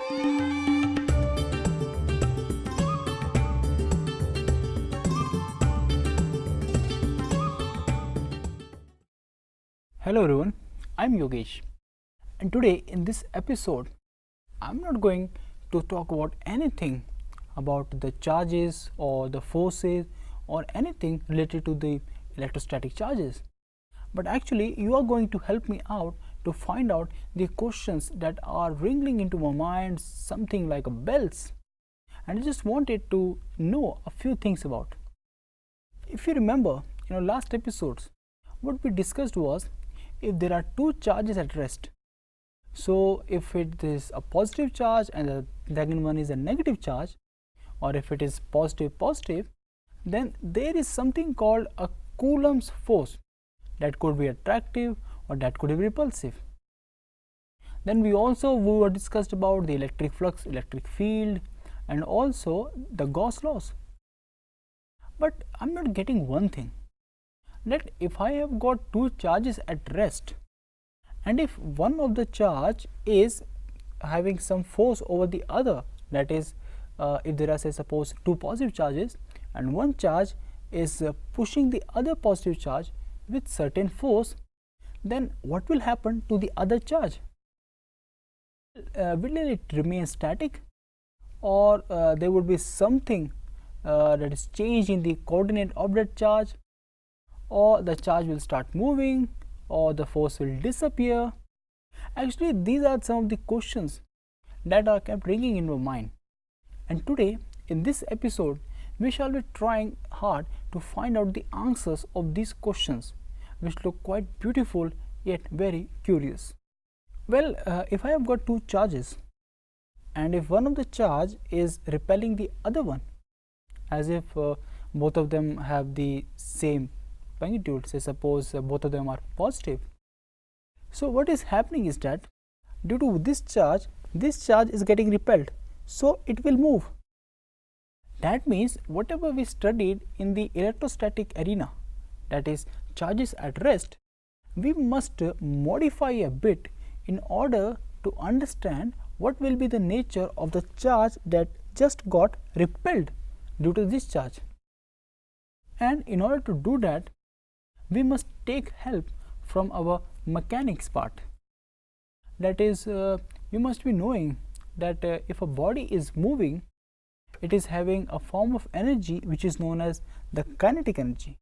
Hello everyone, I'm Yogesh, and today in this episode I'm not going to talk about anything about the charges or the forces or anything related to the electrostatic charges, but actually you are going to help me out to find out the questions that are ringing into my mind something like bells, and I just wanted to know a few things about. If you remember in our last episodes, what we discussed was if there are two charges at rest. So if it is a positive charge and the second one is a negative charge, or if it is positive, then there is something called a Coulomb's force that could be attractive or that could be repulsive. Then we were discussed about the electric flux, electric field, and also the Gauss laws. But I'm not getting one thing, that if I have got two charges at rest, and if one of the charge is having some force over the other, that is if there are, say, suppose two positive charges and one charge is pushing the other positive charge with certain force, then what will happen to the other charge? Will it remain static, or there would be something that is changed in the coordinate of that charge, or the charge will start moving, or the force will disappear? Actually, these are some of the questions that are kept ringing in my mind, and today in this episode we shall be trying hard to find out the answers of these questions, which look quite beautiful yet very curious. Well, if I have got two charges, and if one of the charge is repelling the other one, as if both of them have the same magnitude, say suppose both of them are positive. So what is happening is that due to this charge is getting repelled, so it will move. That means whatever we studied in the electrostatic arena, that is charges at rest, we must modify a bit in order to understand what will be the nature of the charge that just got repelled due to this charge. And in order to do that, we must take help from our mechanics part. That is, you must be knowing that if a body is moving, it is having a form of energy which is known as the kinetic energy,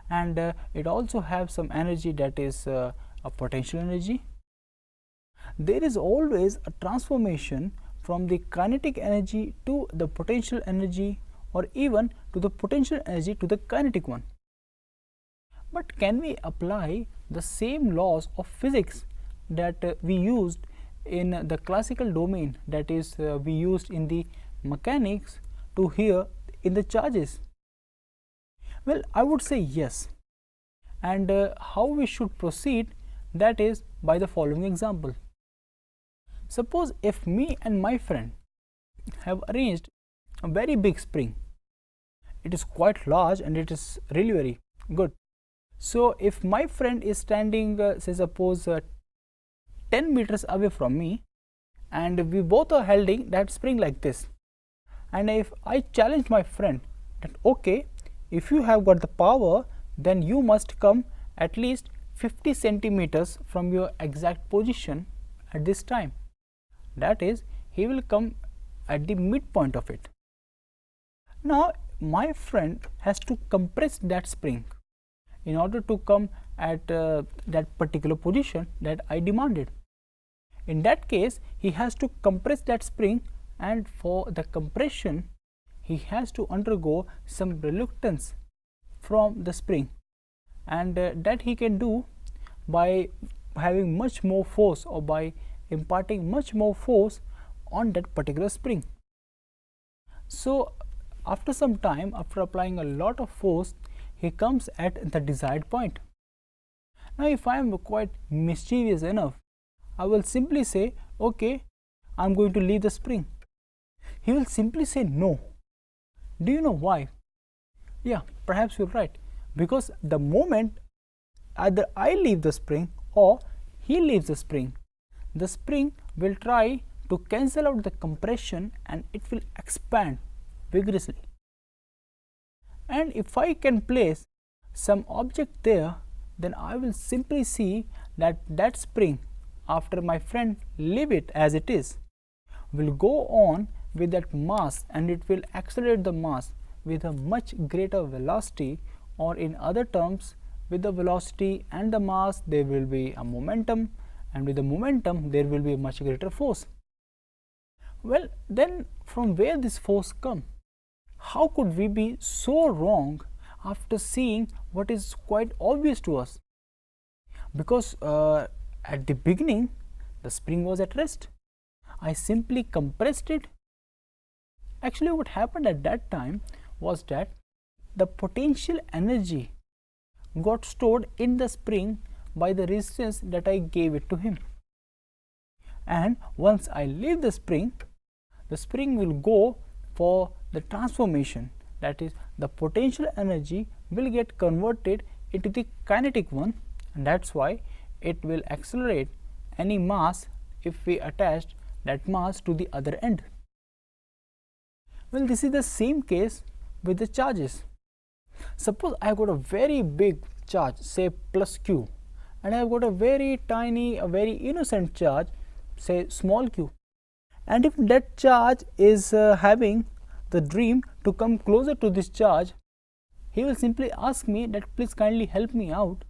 and it also has some energy that is a potential energy. There is always a transformation from the kinetic energy to the potential energy, or even to the potential energy to the kinetic one. But can we apply the same laws of physics that we used in the classical domain, that is we used in the mechanics, to here in the charges? Well, I would say yes. And how we should proceed, that is by the following example. Suppose if me and my friend have arranged a very big spring, it is quite large and it is really very good. So if my friend is standing, say suppose 10 meters away from me, and we both are holding that spring like this, and if I challenge my friend that okay, if you have got the power, then you must come at least 50 centimeters from your exact position at this time, that is, he will come at the midpoint of it. Now my friend has to compress that spring in order to come at that particular position that I demanded. In that case, he has to compress that spring, and for the compression he has to undergo some reluctance from the spring, and that he can do by having much more force, or by imparting much more force on that particular spring. So after some time, after applying a lot of force, he comes at the desired point. Now if I am quite mischievous enough, I will simply say okay, I am going to leave the spring. He will simply say no. Do you know why? Yeah, perhaps you're right, because the moment either I leave the spring or he leaves the spring will try to cancel out the compression and it will expand vigorously. And if I can place some object there, then I will simply see that that spring, after my friend leave it as it is, will go on with that mass and it will accelerate the mass with a much greater velocity, or in other terms, with the velocity and the mass there will be a momentum, and with the momentum there will be a much greater force. Well, then from where this force come? How could we be so wrong after seeing what is quite obvious to us? Because at the beginning the spring was at rest. I simply compressed it. Actually, what happened at that time was that the potential energy got stored in the spring by the resistance that I gave it to him. And once I leave the spring will go for the transformation, that is, the potential energy will get converted into the kinetic one, and that's why it will accelerate any mass if we attach that mass to the other end. Well, this is the same case with the charges. Suppose I have got a very big charge, say plus q, and I have got a very tiny, a very innocent charge, say small q. And if that charge is having the dream to come closer to this charge, he will simply ask me that please kindly help me out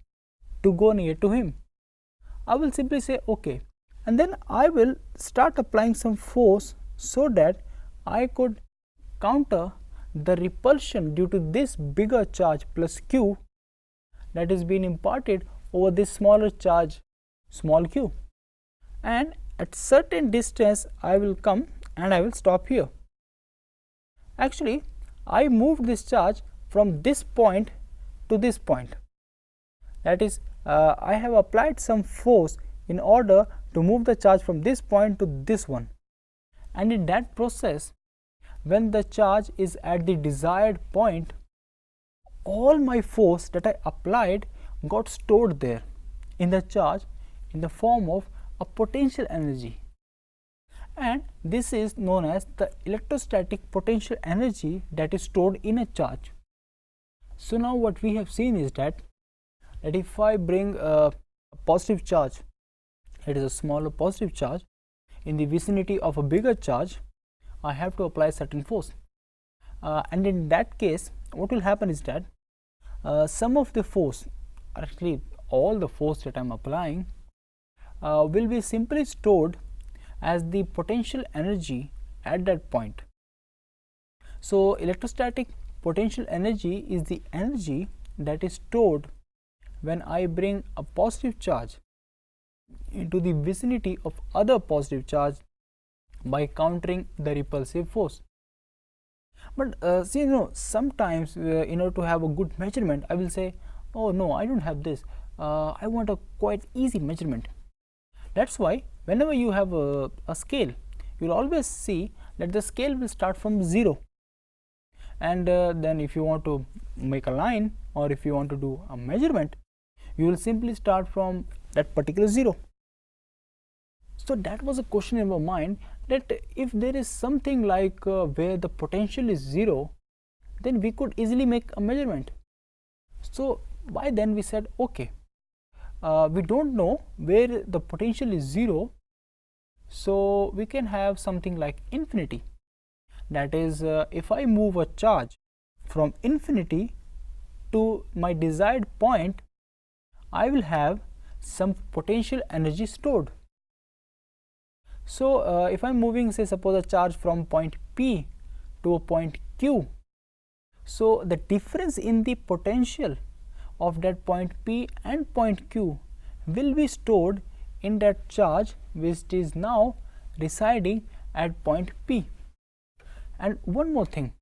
to go near to him. I will simply say okay, and then I will start applying some force so that I could counter the repulsion due to this bigger charge plus q that is being imparted over this smaller charge small q. And at certain distance I will come and I will stop here. Actually, I moved this charge from this point to this point. That is, I have applied some force in order to move the charge from this point to this one. And in that process, when the charge is at the desired point, all my force that I applied got stored there in the charge in the form of a potential energy, and this is known as the electrostatic potential energy that is stored in a charge. So now what we have seen is that if I bring a positive charge, it is a smaller positive charge, in the vicinity of a bigger charge, I have to apply certain force, and in that case what will happen is that some of the force, actually all the force that I am applying, will be simply stored as the potential energy at that point. So electrostatic potential energy is the energy that is stored when I bring a positive charge into the vicinity of other positive charge by countering the repulsive force. But see, sometimes in order to have a good measurement, I will say, oh no, I don't have this, I want a quite easy measurement. That's why whenever you have a scale, you will always see that the scale will start from 0, and then if you want to make a line or if you want to do a measurement, you will simply start from that particular 0. So that was a question in my mind, that if there is something like where the potential is 0, then we could easily make a measurement. So by then we said okay, we don't know where the potential is 0, so we can have something like infinity. That is, if I move a charge from infinity to my desired point, I will have some potential energy stored. So if I am moving, say suppose a charge from point P to a point Q, so the difference in the potential of that point P and point Q will be stored in that charge which is now residing at point P. And one more thing,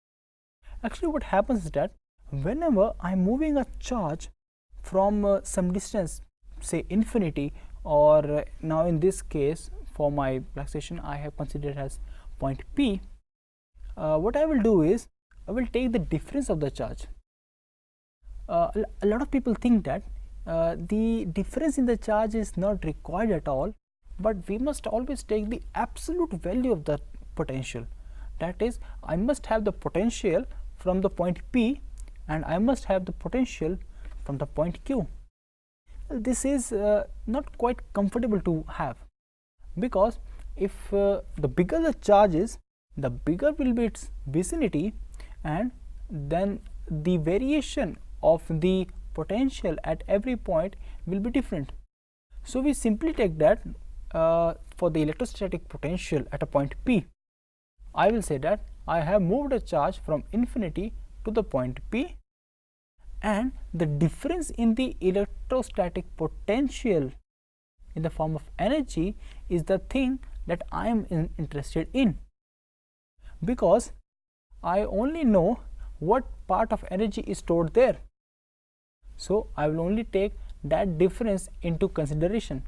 actually what happens is that whenever I am moving a charge from some distance, say infinity, or now in this case for my relaxation I have considered as point P, what I will do is I will take the difference of the charge. A lot of people think that the difference in the charge is not required at all, but we must always take the absolute value of the potential. That is, I must have the potential from the point P and I must have the potential from the point Q. This is not quite comfortable to have, because if the bigger the charge is, the bigger will be its vicinity, and then the variation of the potential at every point will be different. So we simply take that for the electrostatic potential at a point P, I will say that I have moved a charge from infinity to the point P, and the difference in the electrostatic potential in the form of energy is the thing that I am interested in, because I only know what part of energy is stored there. So I will only take that difference into consideration.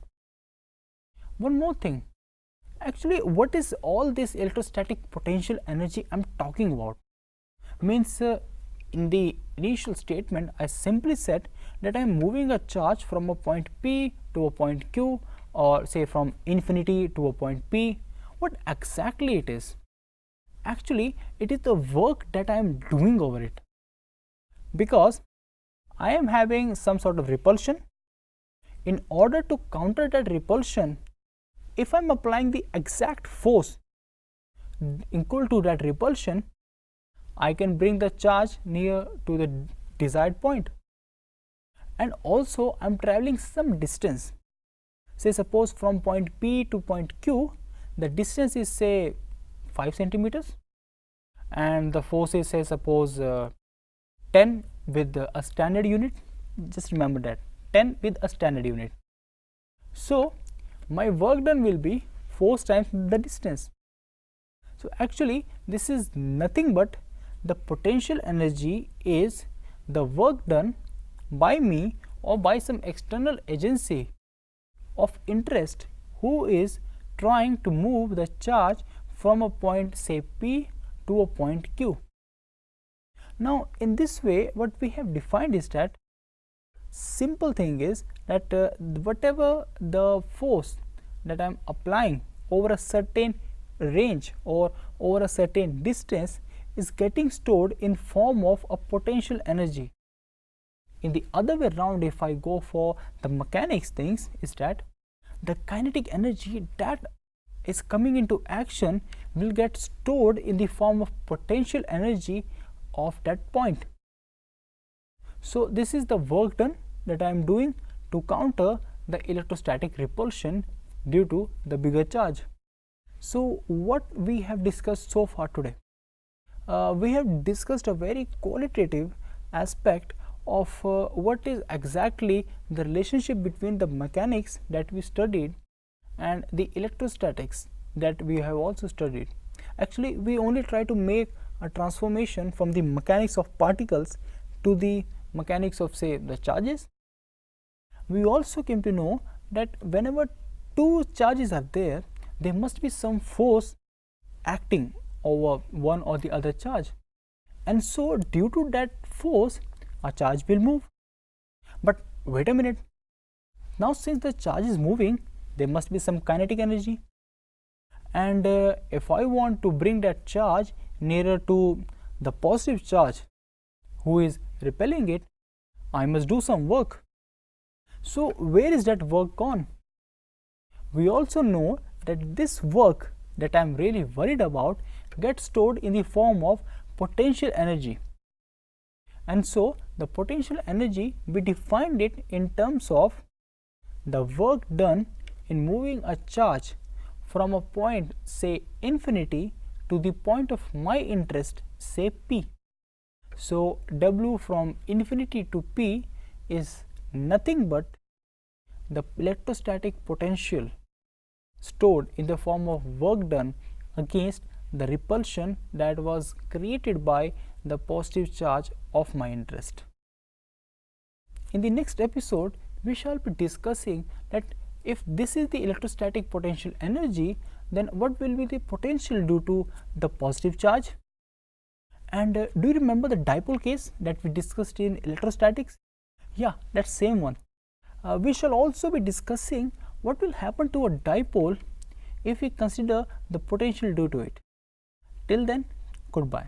One more thing, actually what is all this electrostatic potential energy I am talking about? Means in the initial statement I simply said that I am moving a charge from a point P to a point Q, or say from infinity to a point P. What exactly it is? Actually it is the work that I am doing over it, because I am having some sort of repulsion. In order to counter that repulsion, if I am applying the exact force equal to that repulsion, I can bring the charge near to the desired point. And also I am traveling some distance. Say suppose from point P to point Q, the distance is say 5 centimeters, and the force is say suppose 10 with a standard unit. Just remember that 10 with a standard unit. So my work done will be force times the distance. So actually this is nothing but the potential energy is the work done by me or by some external agency of interest who is trying to move the charge from a point say P to a point Q. Now in this way what we have defined is that simple thing is that whatever the force that I am applying over a certain range or over a certain distance is getting stored in form of a potential energy. In the other way around, if I go for the mechanics things, is that the kinetic energy that is coming into action will get stored in the form of potential energy of that point. So this is the work done that I am doing to counter the electrostatic repulsion due to the bigger charge. So what we have discussed so far today? We have discussed a very qualitative aspect of what is exactly the relationship between the mechanics that we studied and the electrostatics that we have also studied. Actually we only try to make a transformation from the mechanics of particles to the mechanics of say the charges. We also came to know that whenever two charges are there, there must be some force acting over one or the other charge, and so due to that force a charge will move. But wait a minute, now since the charge is moving, there must be some kinetic energy, and if I want to bring that charge nearer to the positive charge who is repelling it, I must do some work. So where is that work gone? We also know that this work that I am really worried about gets stored in the form of potential energy, and so the potential energy we defined it in terms of the work done in moving a charge from a point say infinity to the point of my interest say P. So W from infinity to P is nothing but the electrostatic potential stored in the form of work done against the repulsion that was created by the positive charge of my interest. In the next episode, we shall be discussing that if this is the electrostatic potential energy, then what will be the potential due to the positive charge? And do you remember the dipole case that we discussed in electrostatics? Yeah, that same one. We shall also be discussing what will happen to a dipole if we consider the potential due to it. Till then, goodbye.